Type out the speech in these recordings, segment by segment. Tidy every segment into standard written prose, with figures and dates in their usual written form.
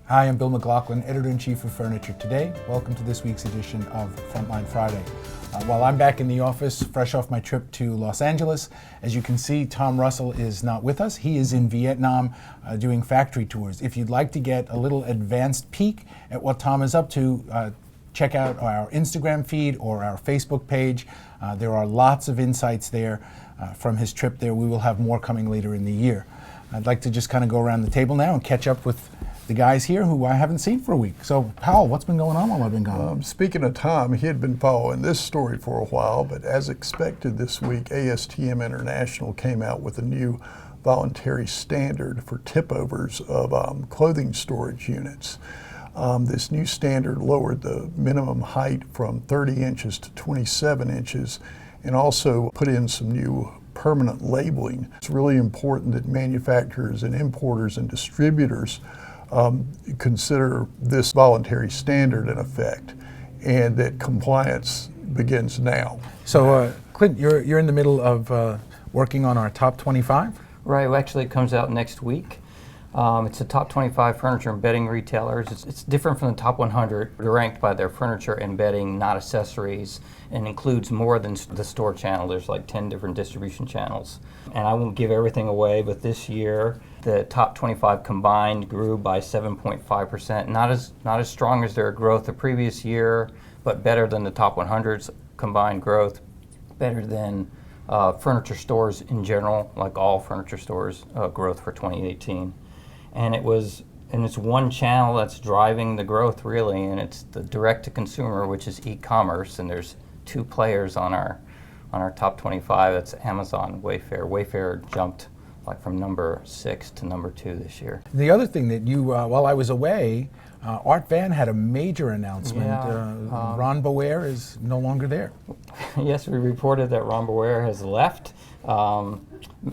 Hi, I'm Bill McLaughlin, Editor-in-Chief of Furniture Today. Welcome to this week's edition of Frontline Friday. While I'm back in the office, fresh off my trip to Los Angeles, as you can see, Tom Russell is not with us. He is in Vietnam doing factory tours. If you'd like to get a little advanced peek at what Tom is up to, check out our Instagram feed or our Facebook page. There are lots of insights there from his trip there. We will have more coming later in the year. I'd like to just kind of go around the table now and catch up with the guys here who I haven't seen for a week. So, Powell, what's been going on while I've been gone? Speaking of Tom, he had been following this story for a while, but as expected this week, ASTM International came out with a new voluntary standard for tip-overs of clothing storage units. This new standard lowered the minimum height from 30 inches to 27 inches and also put in some new permanent labeling. It's really important that manufacturers and importers and distributors consider this voluntary standard in effect, and that compliance begins now. So, Clint, you're in the middle of working on our top 25? Right, well, actually it comes out next week. It's the top 25 furniture and bedding retailers. It's different from the top 100. They're ranked by their furniture and bedding, not accessories, and includes more than the store channel. There's like 10 different distribution channels. And I won't give everything away, but this year the top 25 combined grew by 7.5%. Not as strong as their growth the previous year, but better than the top 100's combined growth, better than furniture stores in general, like all furniture stores, growth for 2018. And it's one channel that's driving the growth really, and it's the direct-to-consumer, which is e-commerce, and there's two players on our top 25. That's Amazon, Wayfair. Wayfair jumped like from number 6 to number 2 this year. The other thing that you, while I was away, Art Van had a major announcement. Yeah, Ron Boer is no longer there. Yes, we reported that Ron Boer has left.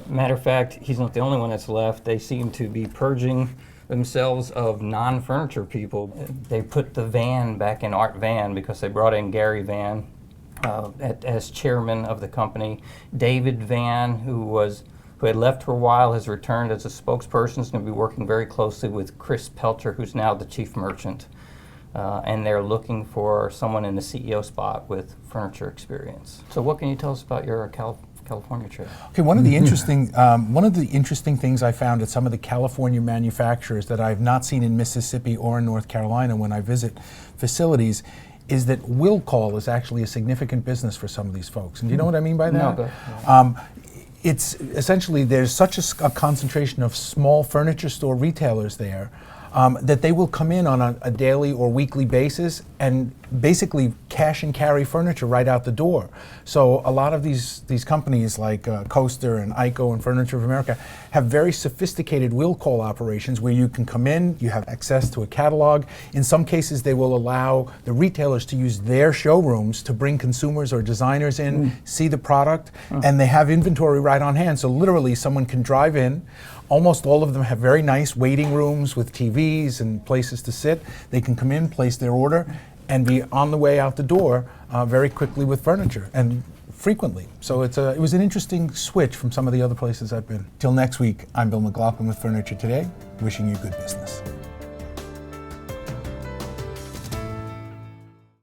Matter of fact, he's not the only one that's left. They seem to be purging themselves of non-furniture people. They put the Van back in Art Van because they brought in Gary Van as chairman of the company. David Van, who had left for a while, has returned as a spokesperson. He's going to be working very closely with Chris Pelcher, who's now the chief merchant. And they're looking for someone in the CEO spot with furniture experience. So what can you tell us about your California trip? Okay, one of the interesting things I found at some of the California manufacturers that I've not seen in Mississippi or in North Carolina when I visit facilities is that will call is actually a significant business for some of these folks. And do you know what I mean by that? No, it's essentially there's such a concentration of small furniture store retailers there that they will come in on a daily or weekly basis and basically cash and carry furniture right out the door. So a lot of these companies like Coaster and ICO and Furniture of America have very sophisticated will call operations where you can come in, you have access to a catalog. In some cases they will allow the retailers to use their showrooms to bring consumers or designers in, see the product, and they have inventory right on hand. So literally someone can drive in. Almost all of them have very nice waiting rooms with TVs and places to sit. They can come in, place their order, and be on the way out the door very quickly with furniture and frequently. So it was an interesting switch from some of the other places I've been. Till next week, I'm Bill McLaughlin with Furniture Today, wishing you good business.